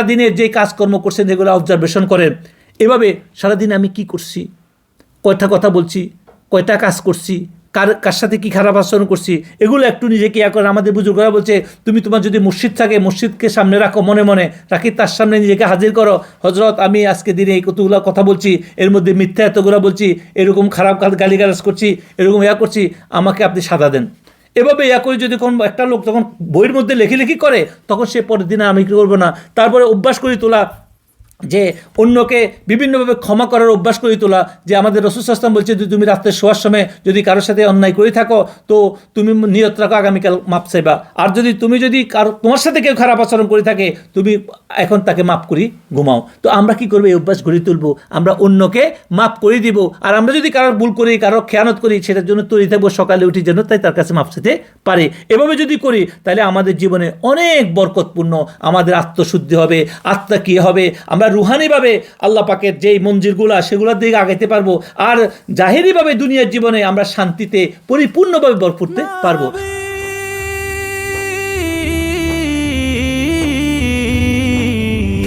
সারাদিনের যে কাজকর্ম করছেন যেগুলো অবজারভেশন করেন, এভাবে সারাদিন আমি কি করছি, কয়টা কথা বলছি, কয়টা কাজ করছি, কার সাথে কী খারাপ আচরণ করছি, এগুলো একটু নিজেকে ইয়া করেন। আমাদের বুজুর্গরা বলছে, তুমি তোমার যদি মসজিদ থাকে মসজিদকে সামনে রাখো, মনে মনে রাখি, তার সামনে নিজেকে হাজির করো, হজরত আমি আজকে দিনে এই কতগুলো কথা বলছি, এর মধ্যে মিথ্যা এতগুলো বলছি, এরকম খারাপ গালিগালাজ করছি, এরকম ইয়া করছি, আমাকে আপনি সাদা দেন। এভাবে ইয়া করে যদি কোন একটা লোক তখন বইয়ের মধ্যে লেখি করে, তখন সে পরের দিনে আমি কী করবো না, তারপরে অভ্যাস করে তোলা যে অন্যকে বিভিন্নভাবে ক্ষমা করার অভ্যাস করে তোলা। যে আমাদের রাসূল সাল্লাল্লাহু আলাইহি ওয়াসাল্লাম বলছে, তুমি রাত্রে শোয়ার সময় যদি কারোর সাথে অন্যায় করে থাকো তো তুমি নিয়ত রাখো আগামীকাল মাপ চাইবা, আর যদি তোমার সাথে কেউ খারাপ আচরণ করে থাকে তুমি এখন তাকে মাপ করি ঘুমাও। তো আমরা কি করবো, এই অভ্যাস গড়ে তুলবো, আমরা অন্যকে মাপ করে দিব। আর আমরা যদি কারোর ভুল করি, কারোর খেয়ানত করি, সেটার জন্য তৈরি থাকবো সকালে উঠি যেন তাই তার কাছে মাপ চাইতে পারে। এভাবে যদি করি তাহলে আমাদের জীবনে অনেক বরকতপূর্ণ, আমাদের আত্মশুদ্ধি হবে, আত্মা কি হবে, আমরা রুহানিভাবে আল্লাহ পাকের যেই মঞ্জিলগুলা সেগুলোর দিকে আগাইতে পারবো, আর জাহেরিভাবে দুনিয়ার জীবনে আমরা শান্তিতে পরিপূর্ণভাবে ভরপুর করতে পারবো।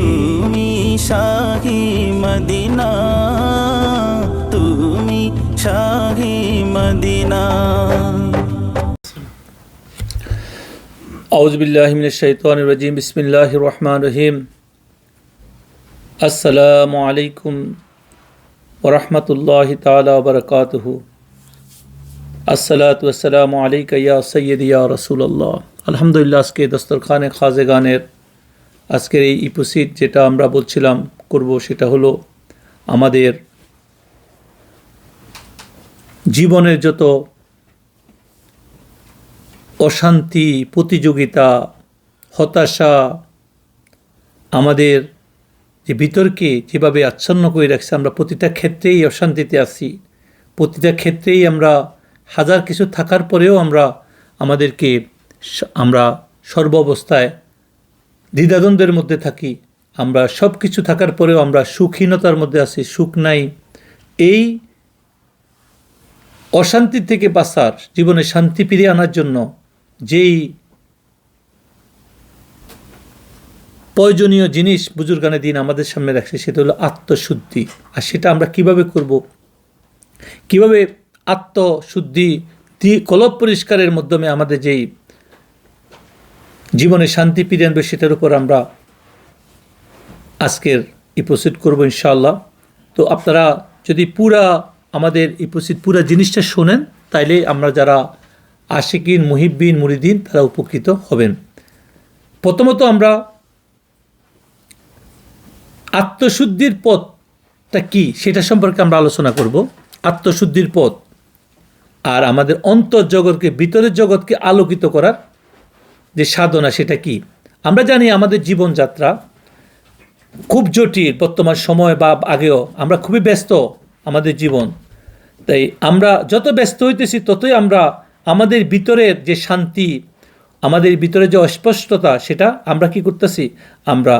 তুমি শাহি মদিনা, তুমি শাহি মদিনা। আউযু বিল্লাহি মিনাশ শাইতানির রাজিম, বিসমিল্লাহির রহমানির রহিম। আসসালামু আলাইকুম ওয়া রাহমাতুল্লাহি তাআলা ওয়া বারাকাতুহু। আসসালাতু ওয়াসসালামু আলাইকা ইয়া সাইয়্যিদি ইয়া রাসূলুল্লাহ। আলহামদুলিল্লাহ, আজকে দস্তরখানে খাজেগানের আজকের এই ইপিসোড যেটা আমরা বলছিলাম করব, সেটা হলো আমাদের জীবনের যত অশান্তি, প্রতিযোগিতা, হতাশা, আমাদের যে বিতর্কে যেভাবে আচ্ছন্ন করে রাখছে, আমরা প্রতিটা ক্ষেত্রেই অশান্তিতে আছি, প্রতিটা ক্ষেত্রেই আমরা হাজার কিছু থাকার পরেও আমরা সর্ব অবস্থায় দ্বিধাদ্বন্দ্বের মধ্যে থাকি, আমরা সব কিছু থাকার পরেও আমরা সুখহীনতার মধ্যে আছি, সুখ নাই। এই অশান্তি থেকে বাঁচার, জীবনে শান্তি ফিরিয়ে আনার জন্য যেই প্রয়োজনীয় জিনিস বুজুর্গানে দিন আমাদের সামনে রাখছে, সেটা হলো আত্মশুদ্ধি। আর সেটা আমরা কিভাবে করব, কিভাবে আত্মশুদ্ধি কলব পরিষ্কারের মাধ্যমে আমাদের যেই জীবনে শান্তি ফিরিয়ে আনবে, সেটার উপর আমরা আজকের এপিসোড করব ইনশাআল্লাহ। তো আপনারা যদি আমাদের এপিসোড পুরা জিনিসটা শোনেন, তাইলে আমরা যারা আশিকিন, মুহিব্বিন, মুরিদিন, তারা উপকৃত হবেন। প্রথমত আমরা আত্মশুদ্ধির পথটা কি সেটা সম্পর্কে আমরা আলোচনা করব। আত্মশুদ্ধির পথ আর আমাদের অন্তর্জগৎকে, ভিতরের জগৎকে আলোকিত করার যে সাধনা, সেটা কি। আমরা জানি আমাদের জীবনযাত্রা খুব জটিল, বর্তমান সময় বা আগেও আমরা খুবই ব্যস্ত আমাদের জীবন। তাই আমরা যত ব্যস্ত হইতেছি ততই আমরা আমাদের ভিতরের যে শান্তি, আমাদের ভিতরে যে অস্পষ্টতা, সেটা আমরা কি করতেছি, আমরা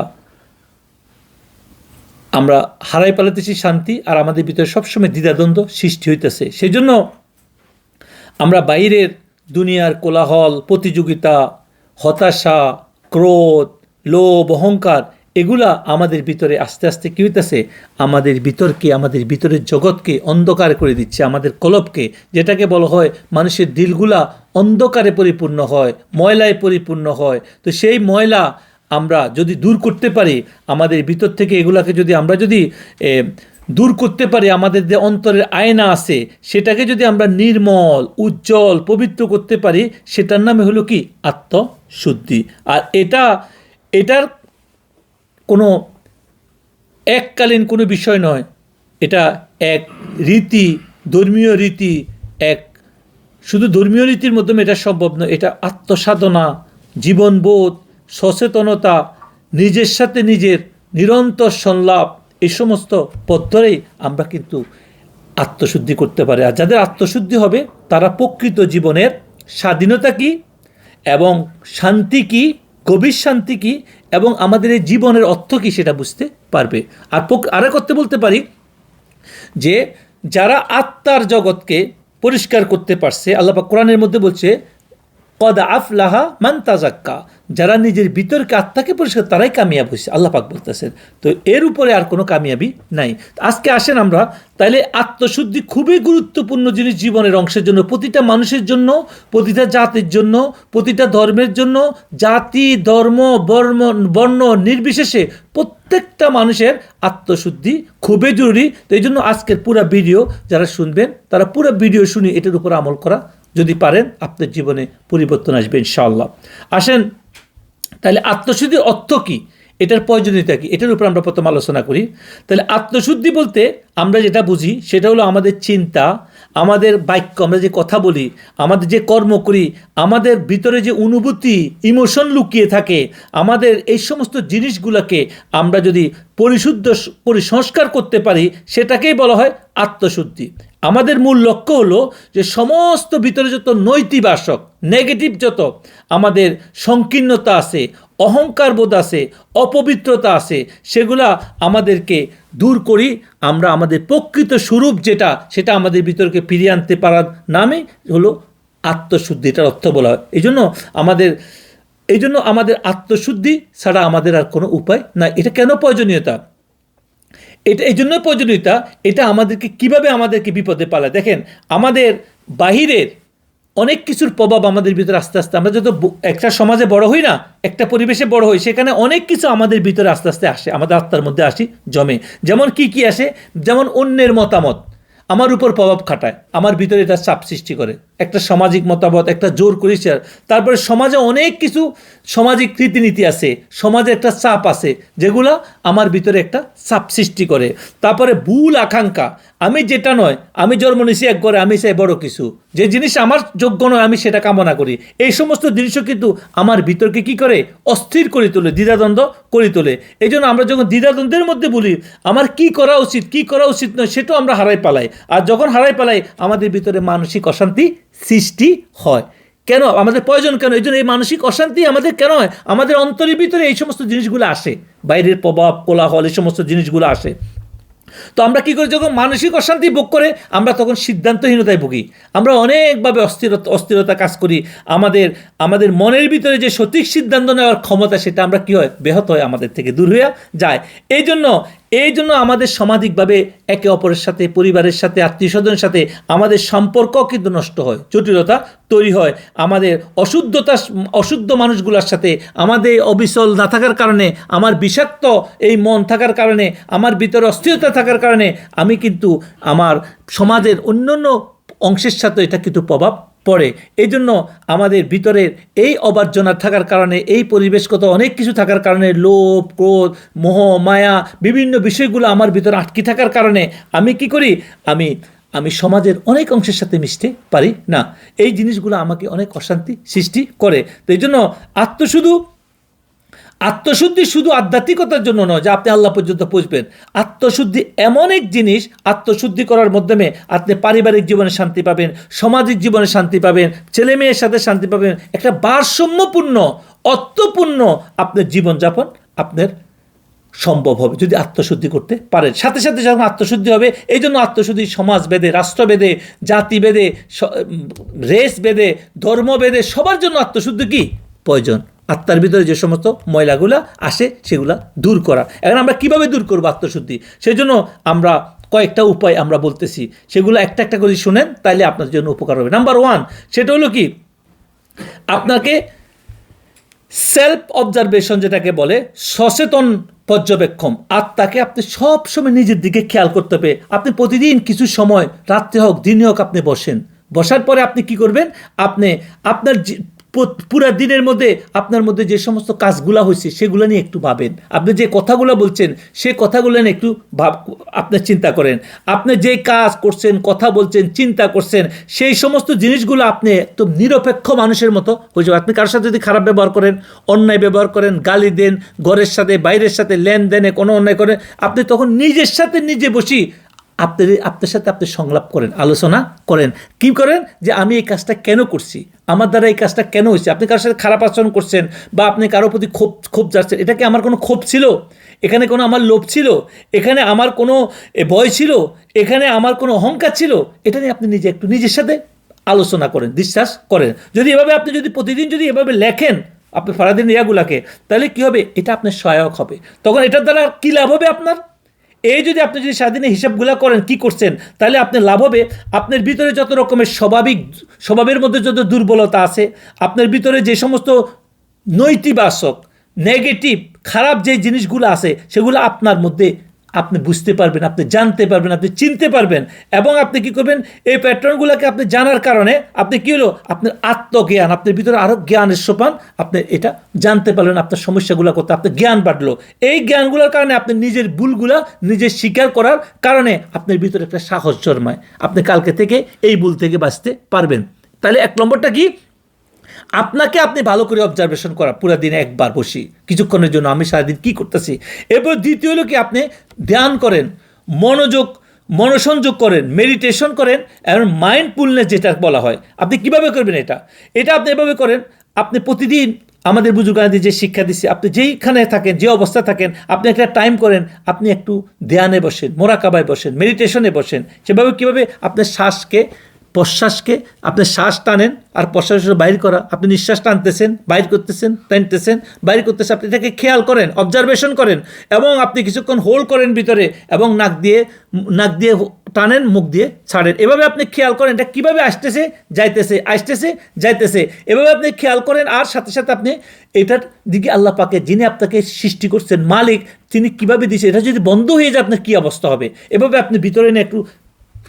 হারাই পালাতেছি শান্তি, আর আমাদের ভিতরে সবসময় দ্বিধাদ্বন্দ্ব সৃষ্টি হইতেছে। সেই জন্য আমরা বাইরের দুনিয়ার কোলাহল, প্রতিযোগিতা, হতাশা, ক্রোধ, লোভ, অহংকার, এগুলা আমাদের ভিতরে আস্তে আস্তে কী হইতেছে, আমাদের ভিতরকে, আমাদের ভিতরের জগৎকে অন্ধকার করে দিচ্ছে, আমাদের কলবকে, যেটাকে বলা হয় মানুষের দিলগুলা অন্ধকারে পরিপূর্ণ হয়, ময়লায় পরিপূর্ণ হয়। তো সেই ময়লা আমরা যদি দূর করতে পারি, আমাদের ভিতর থেকে এগুলাকে যদি আমরা দূর করতে পারি, আমাদের যে অন্তরের আয়না আছে সেটাকে যদি আমরা নির্মল, উজ্জ্বল, পবিত্র করতে পারি, সেটার নামে হলো কি, আত্মশুদ্ধি। আর এটার কোনো এককালীন কোনো বিষয় নয়, এটা এক রীতি, ধর্মীয় রীতি, শুধু ধর্মীয় রীতির মাধ্যমে এটা সম্ভব নয়। এটা আত্মসাধনা, জীবনবোধ, সচেতনতা, নিজের সাথে নিজের নিরন্তর সংলাপ, এই সমস্ত পথ ধরেই আমরা কিন্তু আত্মশুদ্ধি করতে পারি। আর যাদের আত্মশুদ্ধি হবে তারা প্রকৃত জীবনের স্বাধীনতা কী এবং শান্তি কী, গভীর শান্তি কী, এবং আমাদের এই জীবনের অর্থ কী সেটা বুঝতে পারবে। আর করতে বলতে পারি যে যারা আত্মার জগৎকে পরিষ্কার করতে পারছে, আল্লাহ পাক কোরআনের মধ্যে বলছে, কদ আফলাহা মান তাজাক্কা, যারা নিজের ভিতরকে আত্মাকে পরিষ্কার তারাই কামিয়াব হয়েছে, আল্লাহ পাক বলতেছেন। তো এর উপরে আর কোনো কামিয়াবি নাই। আজকে আসেন আমরা তাইলে আত্মশুদ্ধি খুবই গুরুত্বপূর্ণ জিনিস জীবনের অংশের জন্য, প্রতিটা মানুষের জন্য, প্রতিটা জাতির জন্য, প্রতিটা ধর্মের জন্য, জাতি ধর্ম বর্ণ নির্বিশেষে প্রত্যেকটা মানুষের আত্মশুদ্ধি খুবই জরুরি। তো এই জন্য আজকের পুরো ভিডিও যারা শুনবেন তারা পুরো ভিডিও শুনে এটার উপর আমল করা যদি পারেন আপনার জীবনে পরিবর্তন আসবে ইনশাআল্লাহ। আসেন তাহলে আত্মশুদ্ধির অর্থ কী, এটার প্রয়োজনীয়তা কী, এটার উপর আমরা প্রথম আলোচনা করি। তাহলে আত্মশুদ্ধি বলতে আমরা যেটা বুঝি সেটা হলো আমাদের চিন্তা, আমাদের বাক্য, আমরা যে কথা বলি, আমাদের যে কর্ম করি, আমাদের ভিতরে যে অনুভূতি ইমোশন লুকিয়ে থাকে, আমাদের এই সমস্ত জিনিসগুলোকে আমরা যদি পরিসংস্কার করতে পারি সেটাকেই বলা হয় আত্মশুদ্ধি। আমাদের মূল লক্ষ্য হলো যে সমস্ত ভিতরে যত নৈতিবাচক নেগেটিভ যত আমাদের সংকীর্ণতা আছে, অহংকার বোধ আছে, অপবিত্রতা আছে, সেগুলা আমাদেরকে দূর করি আমরা আমাদের প্রকৃত স্বরূপ যেটা সেটা আমাদের ভিতরকে ফিরিয়ে আনতে পারার নামে হলো আত্মশুদ্ধি, এটার অর্থ বলা হয়। এই জন্য আমাদের আত্মশুদ্ধি ছাড়া আমাদের আর কোনো উপায় না। এটা কেন প্রয়োজনীয়তা, এটা এই জন্য প্রয়োজনীয়তা, এটা আমাদেরকে কিভাবে আমাদেরকে বিপদে পালায়। দেখেন আমাদের বাহিরের অনেক কিছুর প্রভাব আমাদের ভিতরে আস্তে আস্তে, আমরা যত একটা সমাজে বড় হই না, একটা পরিবেশে বড় হই, সেখানে অনেক কিছু আমাদের ভিতরে আস্তে আস্তে আসে, আমাদের আত্মার মধ্যে জমে। যেমন কি আসে, যেমন অন্যের মতামত আমার উপর প্রভাব খাটায়, আমার ভিতরে এটা চাপ সৃষ্টি করে, একটা সামাজিক মতামত, একটা জোর করেছে। তারপরে সমাজে অনেক কিছু সামাজিক রীতিনীতি আছে, সমাজে একটা চাপ আছে যেগুলো আমার ভিতরে একটা চাপ সৃষ্টি করে। তারপরে ভুল আকাঙ্ক্ষা, আমি যেটা নয়, আমি জন্ম নিয়েছি এক ঘরে, আমি চাই বড় কিছু, যে জিনিস আমার যোগ্য নয় আমি সেটা কামনা করি। এই সমস্ত জিনিসও কিন্তু আমার ভিতরকে কি করে, অস্থির করে তোলে, দ্বিধাদ্বন্দ্ব করে তোলে। এই জন্য আমরা যখন দ্বিধাদ্বন্দ্বের মধ্যে বলি আমার কি করা উচিত কি করা উচিত নয়, সেটাও আমরা হারাই পালাই। আর যখন হারাই পালাই আমাদের ভিতরে মানসিক অশান্তি সৃষ্টি হয়। কেন আমাদের প্রয়োজন, কেন এই জন্য এই মানসিক অশান্তি আমাদের কেন হয়, আমাদের অন্তরের ভিতরে এই সমস্ত জিনিসগুলো আসে, বাইরের প্রভাব কোলাহল এই সমস্ত জিনিসগুলো আসে। তো আমরা কী করি, যখন মানসিক অশান্তি ভোগ করে আমরা তখন সিদ্ধান্তহীনতায় ভুগি, আমরা অনেকভাবে অস্থিরতা কাজ করি, আমাদের মনের ভিতরে যে সঠিক সিদ্ধান্ত নেওয়ার ক্ষমতা সেটা আমরা কী হয়, ব্যাহত হয়, আমাদের থেকে দূর হয়ে যায়। এই জন্য আমাদের সামাজিকভাবে একে অপরের সাথে, পরিবারের সাথে, আত্মীয় স্বজনের সাথে আমাদের সম্পর্ক কিন্তু নষ্ট হয়, জটিলতা তৈরি হয়। আমাদের অশুদ্ধ মানুষগুলোর সাথে আমাদের অবিচল না থাকার কারণে, আমার বিষাক্ত এই মন থাকার কারণে, আমার ভিতরে অস্থিরতা থাকার কারণে আমি কিন্তু আমার সমাজের অন্যান্য অংশের সাথে এটা কিন্তু প্রভাব পড়ে। এই জন্য আমাদের ভিতরের এই অবার্জনা থাকার কারণে, এই পরিবেশগত অনেক কিছু থাকার কারণে, লোভ ক্রোধ মোহ মায়া বিভিন্ন বিষয়গুলো আমার ভিতরে আটকে থাকার কারণে আমি কি করি, আমি সমাজের অনেক অংশের সাথে মিশতে পারি না। এই জিনিসগুলো আমাকে অনেক অশান্তি সৃষ্টি করে। তো এই জন্য আত্মশুদ্ধি শুধু আধ্যাত্মিকতার জন্য নয় যে আপনি আল্লাহ পর্যন্ত পৌঁছবেন। আত্মশুদ্ধি এমন এক জিনিস, আত্মশুদ্ধি করার মাধ্যমে আপনি পারিবারিক জীবনে শান্তি পাবেন, সামাজিক জীবনে শান্তি পাবেন, ছেলে মেয়ের সাথে শান্তি পাবেন, একটা ভারসাম্যপূর্ণ অর্থপূর্ণ আপনার জীবনযাপন আপনার সম্ভব হবে যদি আত্মশুদ্ধি করতে পারেন। সাথে সাথে যখন আত্মশুদ্ধি হবে, এই জন্য আত্মশুদ্ধি সমাজভেদে, রাষ্ট্রভেদে, জাতিভেদে, রেসভেদে, ধর্মভেদে সবার জন্য আত্মশুদ্ধি কি প্রয়োজন। আত্মার ভিতরে যে সমস্ত ময়লাগুলো আসে সেগুলা দূর করা। এখন আমরা কিভাবে দূর করবো আত্মশুদ্ধি, সেই জন্য আমরা কয়েকটা উপায় আমরা বলতেছি, সেগুলো একটা একটা করে শুনেন, তাইলে আপনার জন্য উপকার হবে। নাম্বার 1 সেটা হলো কি, আপনাকে সেলফ অবজারভেশন যেটাকে বলে, সচেতন পর্যবেক্ষণ। আত্মাকে আপনি সবসময় নিজের দিকে খেয়াল করতে হবে। আপনি প্রতিদিন কিছু সময়, রাত্রে হোক দিনে হোক, আপনি বসার পরে আপনি কি করবেন, আপনি আপনার পুরা দিনের মধ্যে আপনার মধ্যে যে সমস্ত কাজগুলো হয়েছে সেগুলো নিয়ে একটু ভাবেন। আপনি যে কথাগুলো বলছেন সেই কথাগুলো নিয়ে একটু আপনি চিন্তা করেন। আপনি যে কাজ করছেন, কথা বলছেন, চিন্তা করছেন, সেই সমস্ত জিনিসগুলো আপনি একদম নিরপেক্ষ মানুষের মতো হয়ে যাবে। আপনি কারোর সাথে যদি খারাপ ব্যবহার করেন, অন্যায় ব্যবহার করেন, গালি দেন, ঘরের সাথে বাইরের সাথে লেনদেনে কোনো অন্যায় করেন, আপনি তখন নিজের সাথে নিজে বসি আপনার সাথে আপনি সংলাপ করেন, আলোচনা করেন। কি করেন যে আমি এই কাজটা কেন করছি, আমার দ্বারা এই কাজটা কেন হয়েছে। আপনি কারোর সাথে খারাপ আচরণ করছেন বা আপনি কারোর প্রতি ক্ষোভ যাচ্ছেন, এটা কি আমার কোনো ক্ষোভ ছিল, এখানে কোনো আমার লোভ ছিল, এখানে আমার কোনো ভয় ছিল, এখানে আমার কোনো অহংকার ছিল, এটা নিয়ে আপনি একটু নিজের সাথে আলোচনা করেন, বিশ্বাস করেন। যদি এভাবে আপনি যদি প্রতিদিন যদি এভাবে লেখেন আপনি সারাদিন ইয়াগুলাকে, তাহলে কী হবে, এটা আপনার সহায়ক হবে। তখন এটার দ্বারা কী লাভ হবে আপনার, এই যদি আপনি যদি সারাদিনে হিসাবগুলা করেন কি করছেন, তাহলে আপনার লাভ হবে আপনার ভিতরে যত রকমের স্বভাবের মধ্যে যত দুর্বলতা আছে, আপনার ভিতরে যে সমস্ত নৈতিবাচক নেগেটিভ খারাপ যে জিনিসগুলো আছে সেগুলো আপনার মধ্যে আপনি বুঝতে পারবেন, আপনি জানতে পারবেন, আপনি চিনতে পারবেন। এবং আপনি কি করবেন, এই প্যাটার্নগুলোকে আপনি জানার কারণে আপনি কী হলো, আপনার আত্মজ্ঞান, আপনার ভিতরে আরও জ্ঞানের সোপান, আপনি এটা জানতে পারলেন, আপনার সমস্যাগুলো করতে আপনার জ্ঞান বাড়লো। এই জ্ঞানগুলোর কারণে আপনি নিজের ভুলগুলা নিজের স্বীকার করার কারণে আপনার ভিতরে একটা সাহস জন্মায়, আপনি কালকে থেকে এই ভুল থেকে বাঁচতে পারবেন। তাহলে 1 নম্বরটা কি, আপনাকে আপনি ভালো করে অবজারভেশন করা, পুরো দিনে একবার বসি কিছুক্ষণের জন্য আমি সারাদিন কী করতেছি। এরপর দ্বিতীয় হলো কি, আপনি ধ্যান করেন, মনোসংযোগ করেন, মেডিটেশন করেন, এবং মাইন্ডফুলনেস যেটা বলা হয়। আপনি কিভাবে করবেন এটা আপনি এভাবে করেন, আপনি প্রতিদিন আমাদের বুজুর্গাদি যে শিক্ষা দিচ্ছে, আপনি যেইখানে থাকেন, যে অবস্থা থাকেন, আপনি একটা টাইম করেন, আপনি একটু ধ্যানে বসেন, মোরাকাবায় বসেন, মেডিটেশনে বসেন। সেভাবে কীভাবে আপনার প্রশ্বাসকে আপনি শ্বাস টানেন আর প্রশ্বাস বাইর করা, আপনি নিঃশ্বাস টানতেছেন, বাইর করতেছেন, টানতেছেন, বাইর করতেছেন, আপনি এটাকে খেয়াল করেন, অবজারভেশন করেন, এবং আপনি কিছুক্ষণ হোল্ড করেন ভিতরে, এবং নাক দিয়ে টানেন, মুখ দিয়ে ছাড়েন। এভাবে আপনি খেয়াল করেন এটা কীভাবে আসতেছে যাইতেছে, এভাবে আপনি খেয়াল করেন। আর সাথে সাথে আপনি এটার দিকে আল্লাহ পাকে, যিনি আপনাকে সৃষ্টি করছেন, মালিক, তিনি কীভাবে দিয়েছে, এটা যদি বন্ধ হয়ে যায় আপনার কী অবস্থা হবে। এভাবে আপনি ভিতরে নিয়ে একটু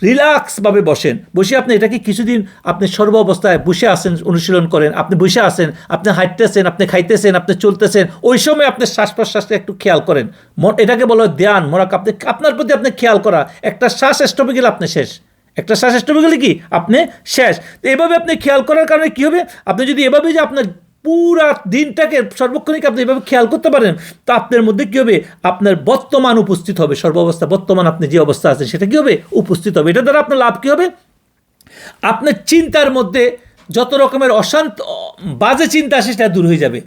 রিল্যাক্সভাবে বসে আপনি এটাকে কিছুদিন আপনি সর্ব অবস্থায় বসে আসেন, অনুশীলন করেন, আপনি বসে আসেন, আপনি হাঁটতেছেন, আপনি খাইতেছেন, আপনি চলতেছেন, ওই সময় আপনি শ্বাস প্রশ্বাসটা একটু খেয়াল করেন। এটাকে বলা হয় ধ্যান, আপনার প্রতি আপনি খেয়াল করা। একটা শ্বাস স্টপে গেলে আপনি শেষ, একটা শ্বাস স্টপে গেলে কি আপনি শেষ। তো এভাবে আপনি খেয়াল করার কারণে কী হবে, আপনি যদি এভাবে যে আপনার পুরা দিনটাকে সর্বক্ষণিক আপনি এভাবে খেয়াল করতে পারেন, তো আপনার মধ্যে কী হবে, আপনার বর্তমান উপস্থিত হবে, সর্বাবস্থা বর্তমান আপনি যে অবস্থা আছেন সেটা কী হবে, উপস্থিত হবে। এটা দ্বারা আপনার লাভ কী হবে, আপনার চিন্তার মধ্যে যত রকমের বাজে চিন্তা আসে সেটা দূর হয়ে যাবে।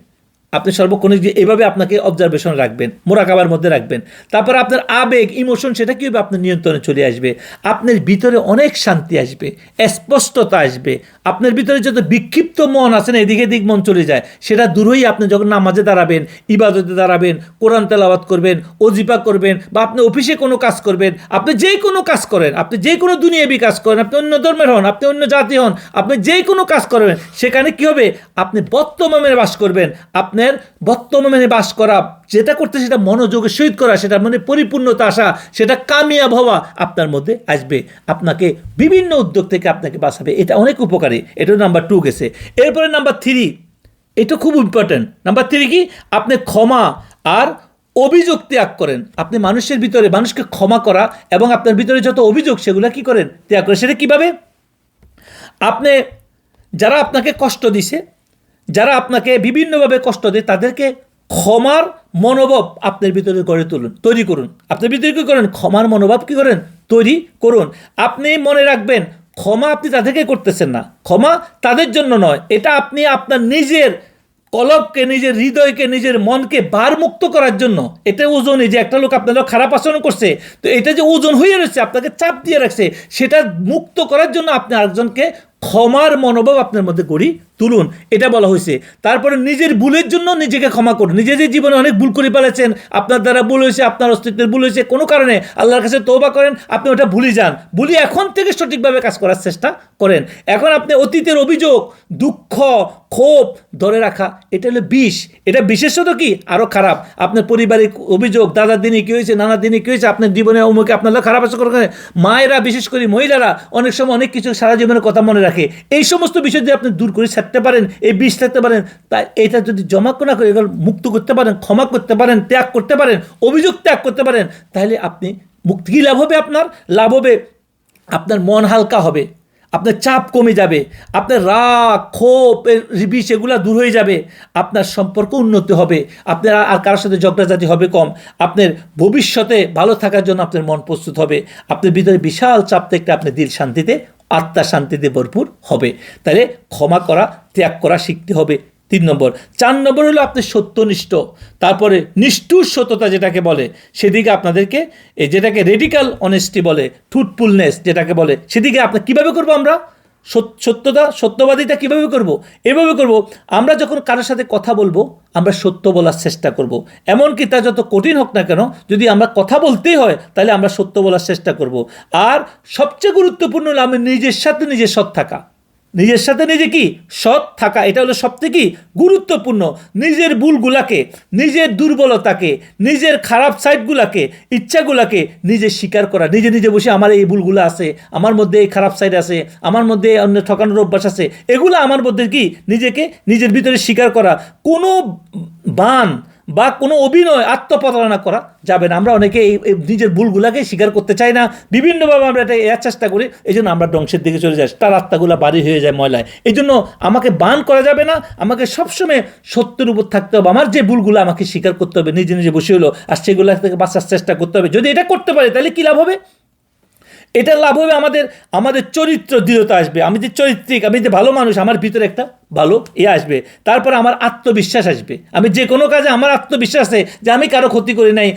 আপনি সর্বক্ষণিক যে এভাবে আপনাকে অবজারভেশন রাখবেন, মোরাকাবার মধ্যে রাখবেন, তারপর আপনার আবেগ ইমোশন সেটা কী হবে, আপনার নিয়ন্ত্রণে চলে আসবে, আপনার ভিতরে অনেক শান্তি আসবে, স্পষ্টতা আসবে, আপনার ভিতরে যত বিক্ষিপ্ত মন আছে না, এদিকে এদিক মন চলে যায়, সেটা দূর হয়ে আপনি যখন নামাজে দাঁড়াবেন, ইবাদতে দাঁড়াবেন, কোরআন তেলাওয়াত করবেন, ওজিফা করবেন, বা আপনি অফিসে কোনো কাজ করবেন, আপনি যে কোনো কাজ করেন, আপনি যে কোনো দুনিয়াবি কাজ করেন, আপনি অন্য ধর্মের হন, আপনি অন্য জাতি হন, আপনি যে কোনো কাজ করবেন, সেখানে কী হবে, আপনি বর্তমানে বাস করবেন। আপনার বর্তমানে বাস করা, যেটা করতে সেটা মনোযোগের সহিত করা, সেটা মনে পরিপূর্ণতা আসা, সেটা কামিয়াব হওয়া আপনার মধ্যে আসবে, আপনাকে বিভিন্ন উদ্যোগ থেকে আপনাকে বাঁচাবে। এটা অনেক উপকারী। এটা নাম্বার 2 গেছে। এরপরে নাম্বার 3, এটা খুব ইম্পর্টেন্ট। নাম্বার 3 কি, আপনি ক্ষমা আর অভিযোগ ত্যাগ করেন। আপনি মানুষকে ক্ষমা করা এবং আপনার ভিতরে যত অভিযোগ সেগুলো কি করেন, ত্যাগ করেন। সেটা কীভাবে, আপনি যারা আপনাকে কষ্ট দিছে, যারা আপনাকে বিভিন্নভাবে কষ্ট দেয়, তাদেরকে ক্ষমার মনোভাব আপনার ভিতরে তৈরি করুন। আপনার ভিতরে কী করেন, ক্ষমার মনোভাব কী করেন, তৈরি করুন। আপনি মনে রাখবেন, ক্ষমা আপনি তাদেরকে করতেছেন না, ক্ষমা তাদের জন্য নয়, এটা আপনি আপনার নিজের কলবকে, নিজের হৃদয়কে, নিজের মনকে ভারমুক্ত করার জন্য। এটা ওজনে যে একটা লোক আপনার খারাপ আচরণ করছে, তো এটা যে ওজন হয়ে রয়েছে, আপনাকে চাপ দিয়ে রাখছে, সেটা মুক্ত করার জন্য আপনি আরেকজনকে ক্ষমার মনোভাব আপনার মধ্যে গড়ি তুলুন, এটা বলা হয়েছে। তারপরে নিজের ভুলের জন্য নিজেকে ক্ষমা করুন। নিজে যে জীবনে অনেক ভুল করে ফেলেছেন, আপনার দ্বারা ভুল হয়েছে, আপনার অস্তিত্বের ভুল হয়েছে, কোনো কারণে আল্লাহর কাছে তওবা করেন, আপনি ওটা ভুলে যান, এখন থেকে সঠিকভাবে কাজ করার চেষ্টা করেন। এখন আপনি অতীতের অভিযোগ, দুঃখ, ক্ষোভ ধরে রাখা, এটা হলো বিষ। এটা বিশেষত কি আরও খারাপ। আপনার পারিবারিক অভিযোগ, দাদার দিনে কী হয়েছে, নানার দিনে কী হয়েছে, আপনার জীবনে অমুকে আপনার খারাপ আচরণ করে। মায়েরা, বিশেষ করে মহিলারা অনেক সময় অনেক কিছু সারা জীবনের কথা মনে রাখে। এই সমস্ত বিষয় যদি আপনি দূর করে ছাড়তে পারেন, এই বিষ থাকতে পারেন, তাই এটা যদি জমা না করে এগুলো মুক্ত করতে পারেন, ক্ষমা করতে পারেন, ত্যাগ করতে পারেন, অভিযোগ ত্যাগ করতে পারেন, তাহলে আপনি মুক্তি। কী লাভ হবে আপনার? লাভ হবে আপনার মন হালকা হবে, আপনার চাপ কমে যাবে, আপনার রাগ, ক্ষোভ, বিষ এগুলো দূর হয়ে যাবে, আপনার সম্পর্ক উন্নতি হবে, আপনার আর কারোর সাথে ঝগড়াঝাটি হবে কম, আপনার ভবিষ্যতে ভালো থাকার জন্য আপনার মন প্রস্তুত হবে, আপনার ভিতরে বিশাল চাপ থেকে আপনি দিল শান্তিতে, আত্মা শান্তিতে ভরপুর হবে। তাহলে ক্ষমা করা, ত্যাগ করা শিখতে হবে। 3 নম্বর। 4 নম্বর হলো আপনি সত্যনিষ্ঠ, তারপরে নিষ্ঠুর সততা যেটাকে বলে, সেদিকে আপনাদেরকে, যেটাকে রেডিক্যাল অনেস্টি বলে, ট্রুথফুলনেস যেটাকে বলে, সেদিকে আপনি কীভাবে করবো, আমরা সত্যবাদিতা কীভাবে করব? এভাবে করব, আমরা যখন কারোর সাথে কথা বলবো আমরা সত্য বলার চেষ্টা করব। এমনকি তা যত কঠিন হোক না কেন, যদি আমরা কথা বলতেই হয় তাহলে আমরা সত্য বলার চেষ্টা করব। আর সবচেয়ে গুরুত্বপূর্ণ হলো আমি নিজের সাথে নিজে সৎ থাকা। নিজের সাথে নিজে কি সৎ থাকা, এটা হলো সবথেকে গুরুত্বপূর্ণ। নিজের ভুলগুলাকে, নিজের দুর্বলতাকে, নিজের খারাপ সাইডগুলাকে, ইচ্ছাগুলাকে নিজে স্বীকার করা। নিজে নিজে বসে আমার এই ভুলগুলো আছে, আমার মধ্যে এই খারাপ সাইড আছে, আমার মধ্যে অন্য ঠকানোর অভ্যাস আছে, এগুলো আমার মধ্যে কি নিজেকে নিজের ভিতরে স্বীকার করা। কোনো বান বা কোনো অভিনয় আত্মপ্রতারণা করা যাবে না। আমরা অনেকে এই নিজের ভুলগুলাকে স্বীকার করতে চাই না, বিভিন্নভাবে আমরা এটা এর চেষ্টা করি, এই জন্য আমরা ধ্বংসের দিকে চলে যাই, তার আত্মাগুলো বাড়ি হয়ে যায় ময়লায়। এই জন্য আমাকে বান করা যাবে না, আমাকে সবসময় সত্যের উপর থাকতে হবে। আমার যে ভুলগুলো আমাকে স্বীকার করতে হবে, নিজে নিজে বসে হলো, আর সেগুলো থেকে বাঁচার চেষ্টা করতে হবে। যদি এটা করতে পারি তাহলে কী লাভ হবে? এটার লাভ হবে আমাদের চরিত্র দৃঢ়তা আসবে। আমি যে চরিত্রিক, আমি যে ভালো মানুষ, আমার ভিতরে একটা ভালো আসবে। তারপরে আমার আত্মবিশ্বাস আসবে। আমি যে কোনো কাজে আমার আত্মবিশ্বাস আছে যে আমি কারো ক্ষতি করি নাই,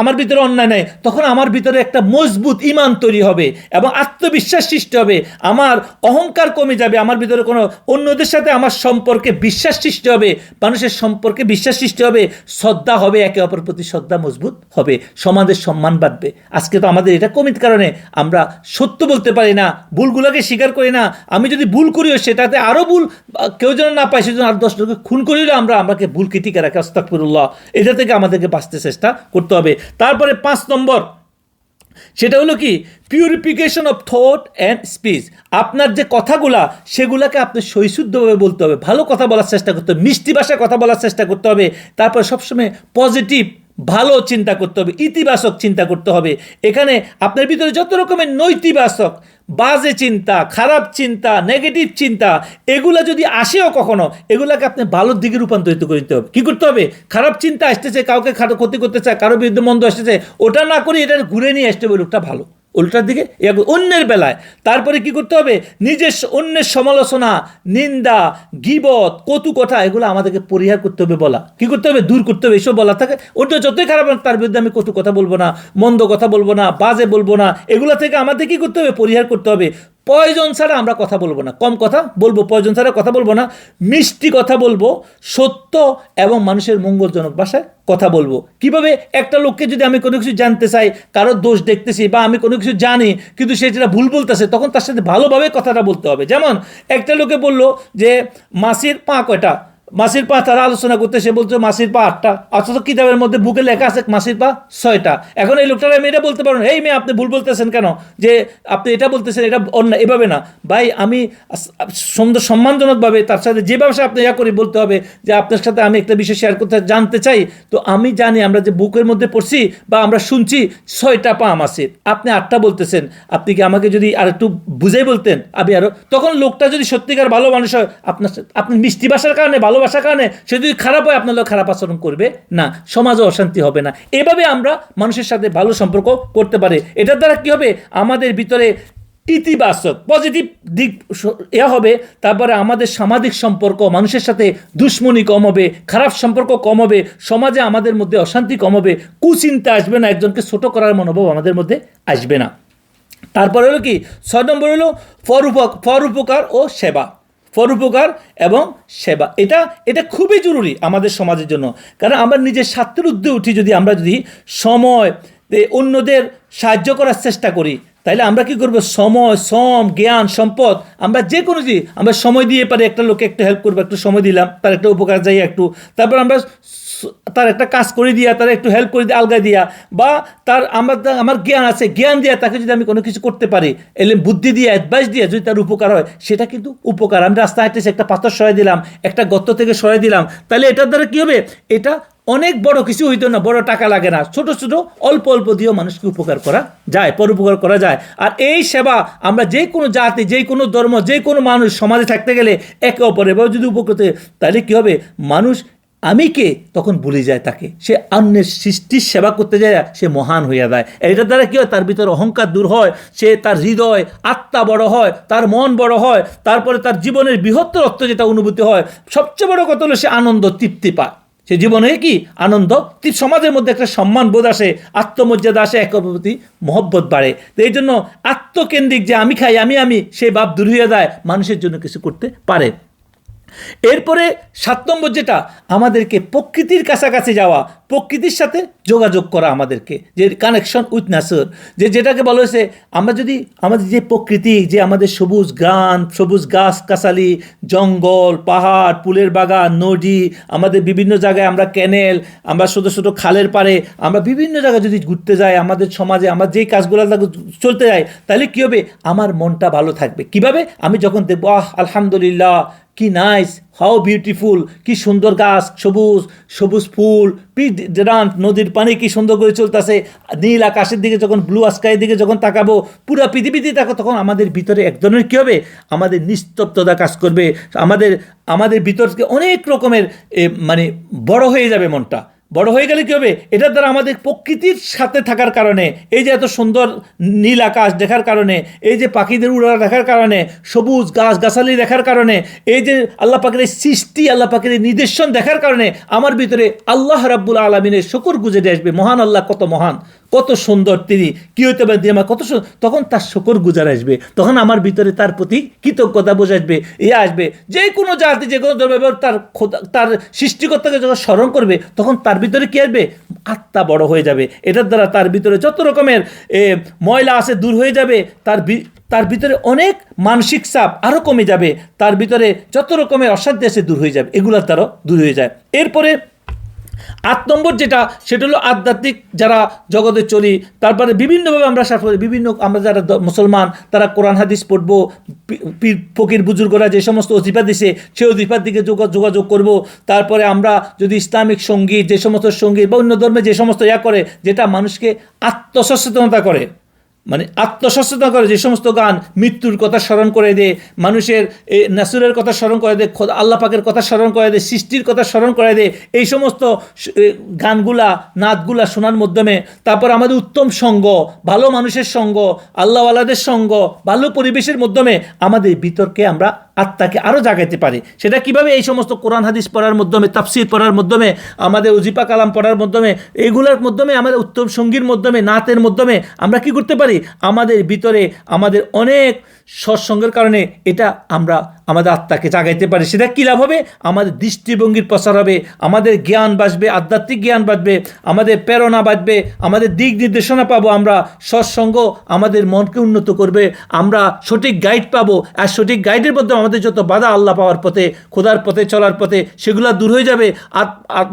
আমার ভিতরে অন্যায় নাই, তখন আমার ভিতরে একটা মজবুত ঈমান তৈরি হবে এবং আত্মবিশ্বাস সৃষ্টি হবে। আমার অহংকার কমে যাবে, আমার ভিতরে কোনো অন্যদের সাথে আমার সম্পর্কে বিশ্বাস সৃষ্টি হবে, মানুষের সম্পর্কে বিশ্বাস সৃষ্টি হবে, শ্রদ্ধা হবে, একে অপরের প্রতি শ্রদ্ধা মজবুত হবে, সমাজের সম্মান বাড়বে। আজকে তো আমাদের এটা কমির কারণে আমরা সত্য বলতে পারি না, ভুলগুলোকে স্বীকার করি না। আমি যদি ভুল করিও সেটাতে আরও ভুল কেউ যেন না পায়, সেজন্য আর 10 লোকে খুন করিলে আমাকে ভুলকে টিকে রাখে, আস্তাগফিরুল্লাহ। এটা থেকে আমাদেরকে বাঁচতে চেষ্টা করতে হবে। তারপরে 5 নম্বর, সেটা হলো কি purification of thought and speech. আপনার যে কথাগুলা সেগুলাকে আপনি সহিশুদ্ধভাবে বলতে হবে, ভালো কথা বলার চেষ্টা করতে হবে, মিষ্টি ভাষায় কথা বলার চেষ্টা করতে হবে। তারপর সবসময় পজিটিভ ভালো চিন্তা করতে হবে, ইতিবাচক চিন্তা করতে হবে। এখানে আপনার ভিতরে যত রকমের নৈতিবাচক বাজে চিন্তা, খারাপ চিন্তা, নেগেটিভ চিন্তা, এগুলা যদি আসেও কখনো, এগুলাকে আপনি ভালোর দিকে রূপান্তরিত করতে হবে। কী করতে হবে? খারাপ চিন্তা আসতেছে, কাউকে ক্ষতি করতে চায়, কারো বিরুদ্ধে মন্দ আসতেছে, ওটা না করে এটা ঘুরে নিয়ে আসতে হবে, লোকটা ভালো, উল্টার দিকে অন্যের বেলায়। তারপরে কি করতে হবে? অন্যের সমালোচনা, নিন্দা, গীবত, কটু কথা, এগুলো আমাদেরকে পরিহার করতে হবে, বলা কি করতে হবে? দূর করতে হবে। এসব বলা থাকে ওটা যতই খারাপ তার বিরুদ্ধে আমি কটু কথা বলবো না, মন্দ কথা বলবো না, বাজে বলবো না, এগুলো থেকে আমাদের কি করতে হবে? পরিহার করতে হবে। প্রয়োজন ছাড়া আমরা কথা বলবো না, কম কথা বলবো, প্রয়োজন ছাড়া কথা বলবো না, মিষ্টি কথা বলবো, সত্য এবং মানুষের মঙ্গলজনক ভাষায় কথা বলবো। কিভাবে? একটা লোককে যদি আমি কোনো কিছু জানতে চাই, কারোর দোষ দেখতেছি, বা আমি কোনো কিছু জানি কিন্তু সে যেটা ভুল বলতেছে, তখন তার সাথে ভালোভাবে কথাটা বলতে হবে। যেমন একটা লোকে বললো যে মাছির পা কয়টা, মাছির পা তারা আলোচনা করতে, সে বলছে মাছির পা 8টা, অথচ কিতাবের মধ্যে বুকে লেখা আছে মাছির পা 6টা। এখন এই লোকটারা আমি এটা বলতে পারবেন, এই মেয়ে আপনি ভুল বলতেছেন কেন, যে আপনি এটা বলতেছেন, এটা অন্য, এভাবে না ভাই। আমি সুন্দর সম্মানজনকভাবে তার সাথে যে ব্যবসা আপনি করি বলতে হবে যে আপনার সাথে আমি একটা বিষয় শেয়ার করতে জানতে চাই, তো আমি জানি আমরা যে বুকের মধ্যে পড়ছি বা আমরা শুনছি 6টা পা মাছের, আপনি 8টা বলতেছেন, আপনি কি আমাকে যদি আর একটু বুঝাই বলতেন আমি আরও, তখন লোকটা যদি সত্যিকার ভালো মানুষ হয়, আপনি মিষ্টি ভাষার কারণে, ভালোবাসার কারণে সে যদি খারাপ হয়, আপনার লোক খারাপ আচরণ করবে না, সমাজে অশান্তি হবে না। এভাবে আমরা মানুষের সাথে ভালো সম্পর্ক করতে পারি। এটার দ্বারা কি হবে? আমাদের ভিতরে ইতিবাচক পজিটিভ দিক হবে। তারপরে আমাদের সামাজিক সম্পর্ক, মানুষের সাথে দুশ্মনী কম হবে, খারাপ সম্পর্ক কম হবে, সমাজে আমাদের মধ্যে অশান্তি কম হবে, কুচিন্তা আসবে না, একজনকে ছোট করার মনোভাব আমাদের মধ্যে আসবে না। তারপরে হলো কি 6 নম্বর হলো পরোপকার ও সেবা। পরোপকার এবং সেবা, এটা খুবই জরুরি আমাদের সমাজের জন্য। কারণ আমরা নিজের স্বার্থের ঊর্ধ্বে উঠি, যদি আমরা সময় অন্যদের সাহায্য করার চেষ্টা করি, তাইলে আমরা কি করব? সময়, শ্রম, জ্ঞান, সম্পদ, আমরা যে কোনো আমরা সময় দিয়ে পারি, একটা লোকে একটু হেল্প করবো, একটু সময় দিলাম, তার একটা উপকার যাই একটু, তারপর আমরা তার একটা কাজ করে দিয়া, তার একটু হেল্প করে দিয়ে আলগায় দিয়া, বা আমার জ্ঞান আছে, জ্ঞান দিয়া তাকে যদি আমি কোনো কিছু করতে পারি, এলে বুদ্ধি দিয়ে, অ্যাডভাইস দিয়ে যদি তার উপকার হয়, সেটা কিন্তু উপকার। আমি রাস্তায় হাঁটতেছি, একটা পাথর সরাই দিলাম, একটা গর্ত থেকে সরাই দিলাম, তাহলে এটার দ্বারা কী হবে? এটা অনেক বড় কিছু হইতো না, বড় টাকা লাগে না, ছোট ছোট অল্প অল্প দিয়েও মানুষকে উপকার করা যায়, পরোপকার করা যায়। আর এই সেবা আমরা যে কোনো জাতি, যে কোনো ধর্ম, যে কোনো মানুষ সমাজে থাকতে গেলে একে অপরের এভাবে যদি উপকৃত, তাহলে কী হবে? মানুষ আমি কে তখন ভুলে যায় তাকে, সে অন্যের সৃষ্টির সেবা করতে যায়, সে মহান হইয়া যায়। এটার দ্বারা কী হয়? তার ভিতরে অহংকার দূর হয়, সে তার হৃদয়, আত্মা বড় হয়, তার মন বড় হয়, তারপরে তার জীবনের বৃহত্তর অর্থ যেটা অনুভূতি হয়, সবচেয়ে বড় কথা হলো সে আনন্দ, তৃপ্তি পায়, সে জীবনে কি আনন্দ, সমাজের মধ্যে একটা সম্মান বোধ আসে, আত্মমর্যাদা আসে, একের প্রতি মহব্বত বাড়ে। তো এই জন্য আত্মকেন্দ্রিক যে আমি খাই আমি সেই ভাব দূর হয়ে যায়, মানুষের জন্য কিছু করতে পারে। এরপরে 7 নম্বর যেটা, আমাদেরকে প্রকৃতির কাছাকাছি যাওয়া, প্রকৃতির সাথে যোগাযোগ করা, আমাদেরকে যে কানেকশন উইথ নেচার, যেটাকে বলা হয়েছে আমরা যদি আমাদের যে প্রকৃতি, যে আমাদের সবুজ গান, সবুজ গাছ গাছালি, জঙ্গল, পাহাড়, ফুলের বাগান, নদী, আমাদের বিভিন্ন জায়গায় আমরা ক্যানেল, আমরা ছোটো ছোটো খালের পাড়ে, আমরা বিভিন্ন জায়গায় যদি ঘুরতে যাই, আমাদের সমাজে আমরা যেই কাজগুলো চলতে যাই, তাহলে কী হবে, আমার মনটা ভালো থাকবে। কিভাবে? আমি যখন দেখবো আলহামদুলিল্লাহ কি নাইস, হাউ বিউটিফুল, কি সুন্দর গাছ, সবুজ সবুজ ফুল, নদীর পানি কি সুন্দর করে চলতেছে, নীল আকাশের দিকে যখন, ব্লু স্কাইয়ের দিকে যখন তাকাবো, পুরো পৃথিবীতে তাকাবো, তখন আমাদের ভিতরে এক ধরনের কী হবে, আমাদের নিস্তব্ধতা কাজ করবে, আমাদের ভিতর থেকে অনেক রকমের মানে বড় হয়ে যাবে মনটা। বড় হয়ে গেলে কী হবে, এটার দ্বারা আমাদের প্রকৃতির সাথে থাকার কারণে, এই যে এত সুন্দর নীল আকাশ দেখার কারণে, এই যে পাখিদের উড়া দেখার কারণে, সবুজ গাছ গাছালি দেখার কারণে, এই যে আল্লাহ পাকের সৃষ্টি, আল্লাহ পাকের নিদর্শন দেখার কারণে আমার ভিতরে আল্লাহ রাব্বুল আলামিনের শুকর গুজারি আসবে। মহান আল্লাহ কত মহান, কত সুন্দর তিনি, কী হইতে পারে আমার কত সুন্দর, তখন তার শুকর গুজার আসবে, তখন আমার ভিতরে তার প্রতি কৃতজ্ঞতা বোঝা আসবে, আসবে। যে কোনো জাতি, যে কোনো ধর্ম তার সৃষ্টিকর্তাকে যখন স্মরণ করবে, তখন তার ভিতরে কী আসবে, আত্মা বড় হয়ে যাবে। এটার দ্বারা তার ভিতরে যত রকমের ময়লা আছে দূর হয়ে যাবে, তার ভিতরে অনেক মানসিক চাপ আরও কমে যাবে, তার ভিতরে যত রকমের অশান্তি আছে দূর হয়ে যাবে, এগুলোর দ্বারাও দূর হয়ে যায়। এরপরে 8 নম্বর যেটা, সেটা হলো আধ্যাত্মিক যারা জগতে চলি, তারপরে বিভিন্নভাবে আমরা আমরা যারা মুসলমান, তারা কোরআন হাদিস পড়বো, ফকির বুজুর্গরা যে সমস্ত অজিফা দিছে সেই অজিফার দিকে যোগাযোগ করব। তারপরে আমরা যদি ইসলামিক সঙ্গীত, যে সমস্ত সঙ্গীত বা অন্য ধর্মে যে সমস্ত করে, যেটা মানুষকে আত্মসচেতনতা করে, মানে আত্মসচেতন করে, যে সমস্ত গান মৃত্যুর কথা স্মরণ করে দেয়, মানুষের নাসুরের কথা স্মরণ করে দেয়, আল্লাহ পাকের কথা স্মরণ করে দেয়, সৃষ্টির কথা স্মরণ করে দেয়, এই সমস্ত গানগুলা নাতগুলা শোনার মাধ্যমে, তারপর আমাদের উত্তম সঙ্গ, ভালো মানুষের সঙ্গ, আল্লাহওয়ালাদের সঙ্গ, ভালো পরিবেশের মাধ্যমে আমাদের ভিতরকে আমরা আত্মাকে আরও জাগাইতে পারি। সেটা কিভাবে? এই সমস্ত কোরআন হাদিস পড়ার মাধ্যমে, তাফসির পড়ার মাধ্যমে, আমাদের ওজিফা কালাম পড়ার মাধ্যমে, এইগুলোর মাধ্যমে, আমাদের উত্তম সঙ্গীর মাধ্যমে, নাতের মাধ্যমে আমরা কি করতে পারি, আমাদের ভিতরে আমাদের অনেক সৎসঙ্গের কারণে এটা আমরা আমাদের আত্মাকে জাগাইতে পারি। সেটা কী লাভ হবে? আমাদের দৃষ্টিভঙ্গির প্রসার হবে, আমাদের জ্ঞান বাড়বে, আধ্যাত্মিক জ্ঞান বাড়বে, আমাদের প্রেরণা বাড়বে, আমাদের দিক নির্দেশনা পাবো, আমরা সৎসঙ্গ আমাদের মনকে উন্নত করবে, আমরা সঠিক গাইড পাবো, আর সঠিক গাইডের মধ্যে আমাদের যত বাধা আল্লাহ পাওয়ার পথে, খোদার পথে চলার পথে, সেগুলো দূর হয়ে যাবে। আর